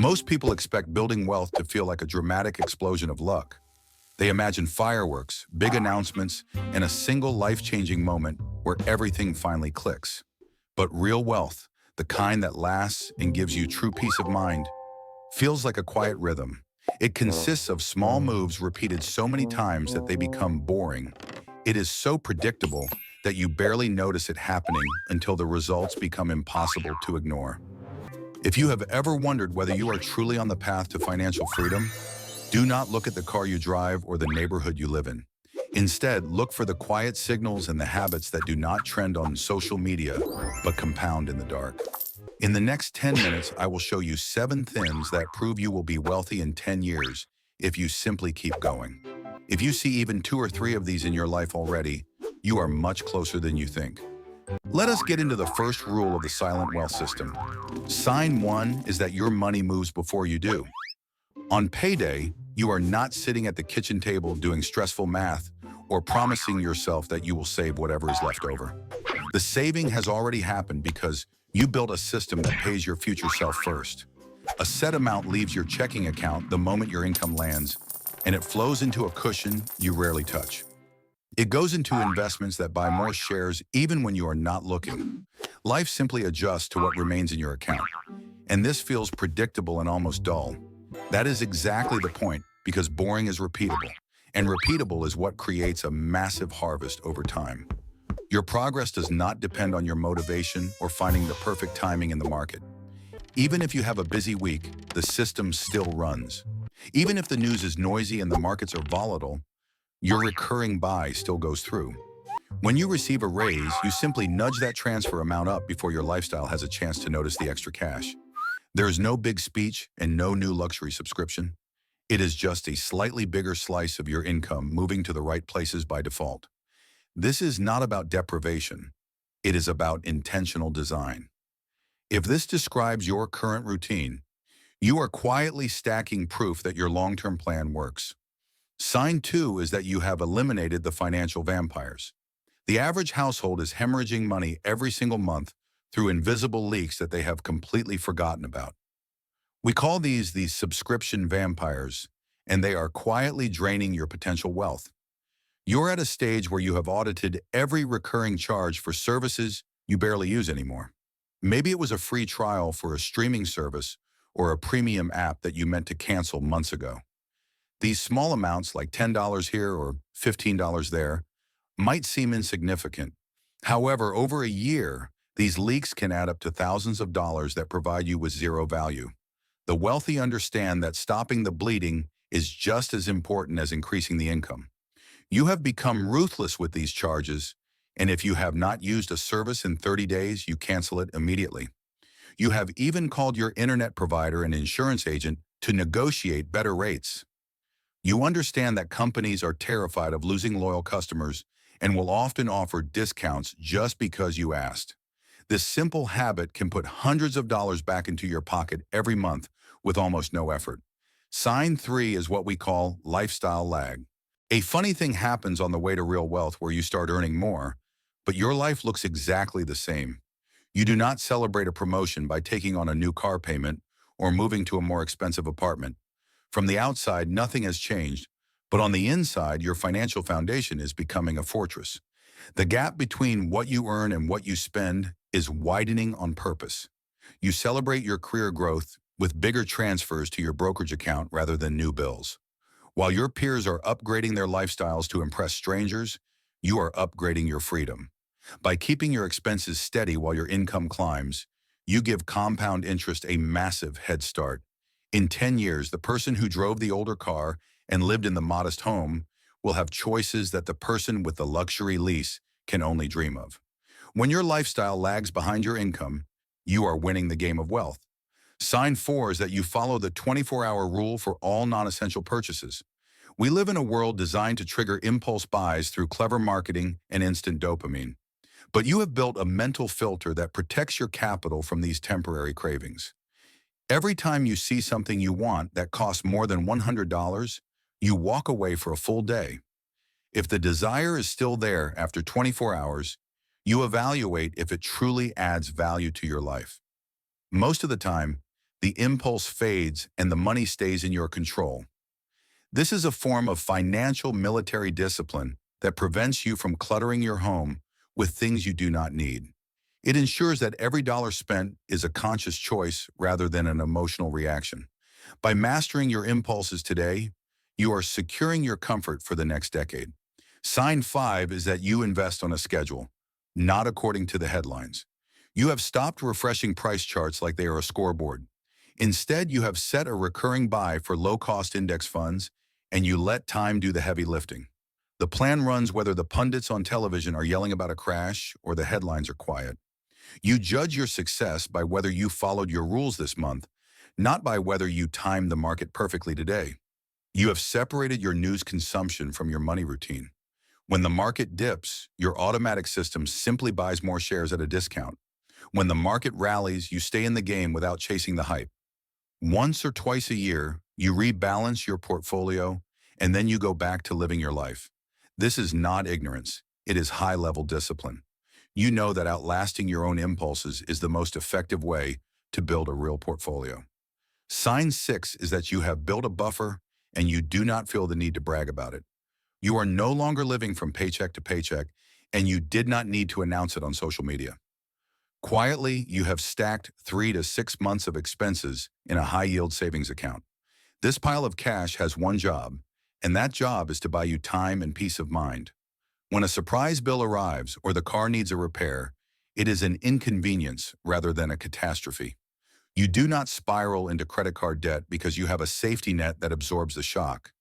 Most people expect building wealth to feel like a dramatic explosion of luck. They imagine fireworks, big announcements, and a single life-changing moment where everything finally clicks. But real wealth, the kind that lasts and gives you true peace of mind, feels like a quiet rhythm. It consists of small moves repeated so many times that they become boring. It is so predictable that you barely notice it happening until the results become impossible to ignore. If you have ever wondered whether you are truly on the path to financial freedom, do not look at the car you drive or the neighborhood you live in. Instead, look for the quiet signals and the habits that do not trend on social media, but compound in the dark. In the next 10 minutes, I will show you 7 things that prove you will be wealthy in 10 years if you simply keep going. If you see even 2 or 3 of these in your life already, you are much closer than you think. Let us get into the first rule of the silent wealth system. Sign 1 is that your money moves before you do. On payday, you are not sitting at the kitchen table doing stressful math or promising yourself that you will save whatever is left over. The saving has already happened because you built a system that pays your future self first. A set amount leaves your checking account the moment your income lands, and it flows into a cushion you rarely touch. It goes into investments that buy more shares even when you are not looking. Life simply adjusts to what remains in your account, and this feels predictable and almost dull. That is exactly the point, because boring is repeatable, and repeatable is what creates a massive harvest over time. Your progress does not depend on your motivation or finding the perfect timing in the market. Even if you have a busy week, the system still runs. Even if the news is noisy and the markets are volatile, your recurring buy still goes through. When you receive a raise, you simply nudge that transfer amount up before your lifestyle has a chance to notice the extra cash. There is no big speech and no new luxury subscription. It is just a slightly bigger slice of your income moving to the right places by default. This is not about deprivation. It is about intentional design. If this describes your current routine, you are quietly stacking proof that your long-term plan works. Sign 2 is that you have eliminated the financial vampires. The average household is hemorrhaging money every single month through invisible leaks that they have completely forgotten about. We call these the subscription vampires, and they are quietly draining your potential wealth. You're at a stage where you have audited every recurring charge for services you barely use anymore. Maybe it was a free trial for a streaming service or a premium app that you meant to cancel months ago. These small amounts, like $10 here or $15 there, might seem insignificant. However, over a year, these leaks can add up to thousands of dollars that provide you with zero value. The wealthy understand that stopping the bleeding is just as important as increasing the income. You have become ruthless with these charges, and if you have not used a service in 30 days, you cancel it immediately. You have even called your internet provider and insurance agent to negotiate better rates. You understand that companies are terrified of losing loyal customers and will often offer discounts just because you asked. This simple habit can put hundreds of dollars back into your pocket every month with almost no effort. Sign 3 is what we call lifestyle lag. A funny thing happens on the way to real wealth where you start earning more, but your life looks exactly the same. You do not celebrate a promotion by taking on a new car payment or moving to a more expensive apartment. From the outside, nothing has changed, but on the inside, your financial foundation is becoming a fortress. The gap between what you earn and what you spend is widening on purpose. You celebrate your career growth with bigger transfers to your brokerage account rather than new bills. While your peers are upgrading their lifestyles to impress strangers, you are upgrading your freedom. By keeping your expenses steady while your income climbs, you give compound interest a massive head start. In 10 years, the person who drove the older car and lived in the modest home will have choices that the person with the luxury lease can only dream of. When your lifestyle lags behind your income, you are winning the game of wealth. Sign 4 is that you follow the 24-hour rule for all non-essential purchases. We live in a world designed to trigger impulse buys through clever marketing and instant dopamine. But you have built a mental filter that protects your capital from these temporary cravings. Every time you see something you want that costs more than $100, you walk away for a full day. If the desire is still there after 24 hours, you evaluate if it truly adds value to your life. Most of the time, the impulse fades and the money stays in your control. This is a form of financial military discipline that prevents you from cluttering your home with things you do not need. It ensures that every dollar spent is a conscious choice rather than an emotional reaction. By mastering your impulses today, you are securing your comfort for the next decade. Sign 5 is that you invest on a schedule, not according to the headlines. You have stopped refreshing price charts like they are a scoreboard. Instead, you have set a recurring buy for low-cost index funds, and you let time do the heavy lifting. The plan runs whether the pundits on television are yelling about a crash or the headlines are quiet. You judge your success by whether you followed your rules this month, not by whether you timed the market perfectly today. You have separated your news consumption from your money routine. When the market dips, your automatic system simply buys more shares at a discount. When the market rallies, you stay in the game without chasing the hype. Once or twice a year, you rebalance your portfolio, and then you go back to living your life. This is not ignorance. It is high-level discipline. You know that outlasting your own impulses is the most effective way to build a real portfolio. Sign 6 is that you have built a buffer and you do not feel the need to brag about it. You are no longer living from paycheck to paycheck, and you did not need to announce it on social media. Quietly, you have stacked 3 to 6 months of expenses in a high-yield savings account. This pile of cash has one job, and that job is to buy you time and peace of mind. When a surprise bill arrives or the car needs a repair, it is an inconvenience rather than a catastrophe. You do not spiral into credit card debt because you have a safety net that absorbs the shock.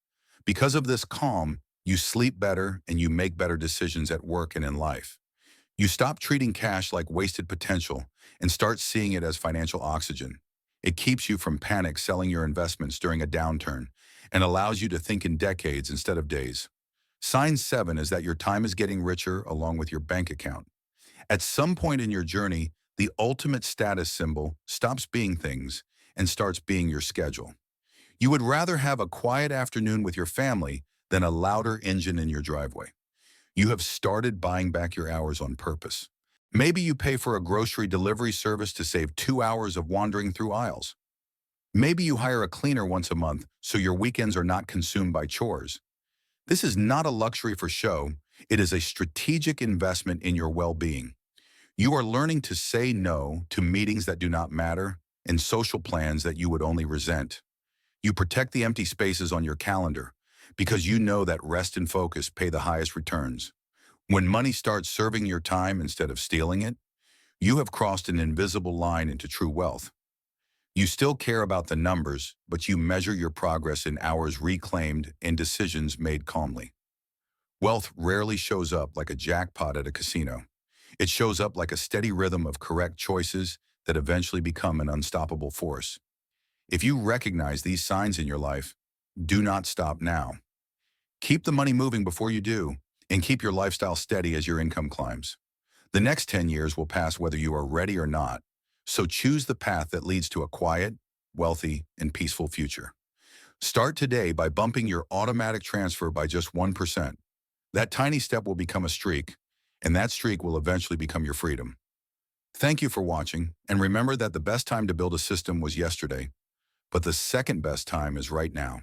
Because of this calm, you sleep better and you make better decisions at work and in life. You stop treating cash like wasted potential and start seeing it as financial oxygen. It keeps you from panic selling your investments during a downturn and allows you to think in decades instead of days. Sign 7 is that your time is getting richer along with your bank account. At some point in your journey, the ultimate status symbol stops being things and starts being your schedule. You would rather have a quiet afternoon with your family than a louder engine in your driveway. You have started buying back your hours on purpose. Maybe you pay for a grocery delivery service to save 2 hours of wandering through aisles. Maybe you hire a cleaner once a month so your weekends are not consumed by chores. This is not a luxury for show. It is a strategic investment in your well-being. You are learning to say no to meetings that do not matter and social plans that you would only resent. You protect the empty spaces on your calendar because you know that rest and focus pay the highest returns. When money starts serving your time instead of stealing it, you have crossed an invisible line into true wealth. You still care about the numbers, but you measure your progress in hours reclaimed and decisions made calmly. Wealth rarely shows up like a jackpot at a casino. It shows up like a steady rhythm of correct choices that eventually become an unstoppable force. If you recognize these signs in your life, do not stop now. Keep the money moving before you do, and keep your lifestyle steady as your income climbs. The next 10 years will pass whether you are ready or not, so choose the path that leads to a quiet, wealthy, and peaceful future. Start today by bumping your automatic transfer by just 1%. That tiny step will become a streak, and that streak will eventually become your freedom. Thank you for watching, and remember that the best time to build a system was yesterday, but the second best time is right now.